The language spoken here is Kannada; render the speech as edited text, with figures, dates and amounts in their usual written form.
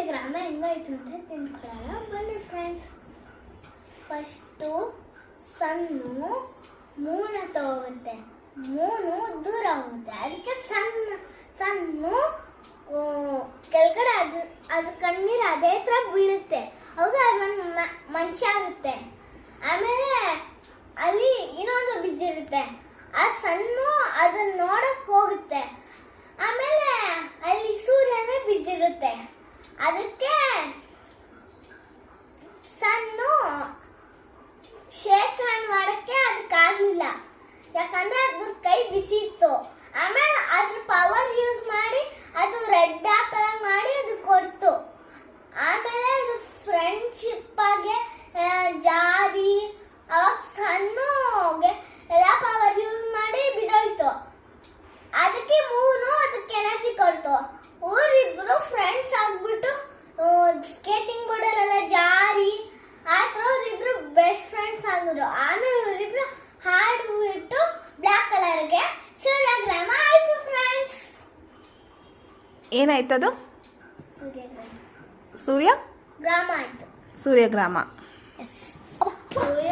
ಸೂರ್ಯಗ್ರಹಣ ಹೆಂಗಾಯ್ತು ಅಂತ ತಿಳ್ಕೊಳ್ಳೋಣ ಬನ್ನಿ ಫ್ರೆಂಡ್ಸ್. ಫಸ್ಟು ಸನ್ನು ಮೂನ್ ಹತ್ರ ಹೋಗುತ್ತೆ, ಮೂನು ದೂರ ಹೋಗುತ್ತೆ, ಅದಕ್ಕೆ ಸನ್ನು ಕೆಳಗಡೆ ಅದು ಕಣ್ಣೀರು ಅದೇ ಥರ ಬೀಳುತ್ತೆ, ಹೌದು ಅದೊಂದು ಮಂಚ ಆಗುತ್ತೆ. ಆಮೇಲೆ ಅಲ್ಲಿ ಇನ್ನೊಂದು ಬಿದ್ದಿರುತ್ತೆ, ಆ ಸನ್ನು ಅದನ್ನ ನೋಡಕ್ ಹೋಗುತ್ತೆ. ಆಮೇಲೆ ಅಲ್ಲಿ ಸೂರ್ಯನೇ ಬಿದ್ದಿರುತ್ತೆ, ಅದಕ್ಕೆ ಸನ್ನು ಶೇಕ್ ಹ್ಯಾಂಡ್ ಮಾಡಕ್ಕೆ ಅದಕ್ಕಾಗಲಿಲ್ಲ, ಯಾಕಂದ್ರೆ ಅದ್ರ ಕೈ ಬಿಸಿ ಇತ್ತು. ಆಮೇಲೆ ಅದ್ರ ಪವರ್ ಯೂಸ್ ಮಾಡಿ ಅದು ರೆಡ್ ಆಪಲ್ ಮಾಡಿ ಅದು ಕೊಡ್ತು. ಆಮೇಲೆ ಅದು ಫ್ರೆಂಡ್ಶಿಪ್ ಆಗಿ ಜಾರಿ ಅವಾಗ ಸಣ್ಣಗೆ ಎಲ್ಲ ಪವರ್ ಯೂಸ್ ಮಾಡಿ ಬಿದ್ದೋಯ್ತು. ಅದಕ್ಕೆ ಮೂನು ಅದಕ್ಕೆ ಎನರ್ಜಿ ಕೊಡ್ತು. ಊರಿಬ್ರು ಫ್ರೆಂಡ್ಸ್ ಆಗ್ಬಿಟ್ಟು ಸ್ಕೇಟಿಂಗ್ ಬೋರ್ಡಲ್ಲೆಲ್ಲ ಜಾರಿ ಆ ಥರ ಅವರಿಬ್ರು ಬೆಸ್ಟ್ ಫ್ರೆಂಡ್ಸ್ ಆಗಿದ್ರು. ಆಮೇಲೆ ಇವರಿಬ್ರು ಹಾಡ್ಬಿಟ್ಟು ಬ್ಲ್ಯಾಕ್ ಕಲರ್ಗೆ ಸೂರ್ಯಗ್ರಹಣ ಆಯ್ತು ಫ್ರೆಂಡ್ಸ್. ಏನಾಯ್ತದು? ಸೂರ್ಯಗ್ರಹಣ ಸೂರ್ಯ ಗ್ರಾಮ ಆಯ್ತು. ಸೂರ್ಯಗ್ರಾಮ.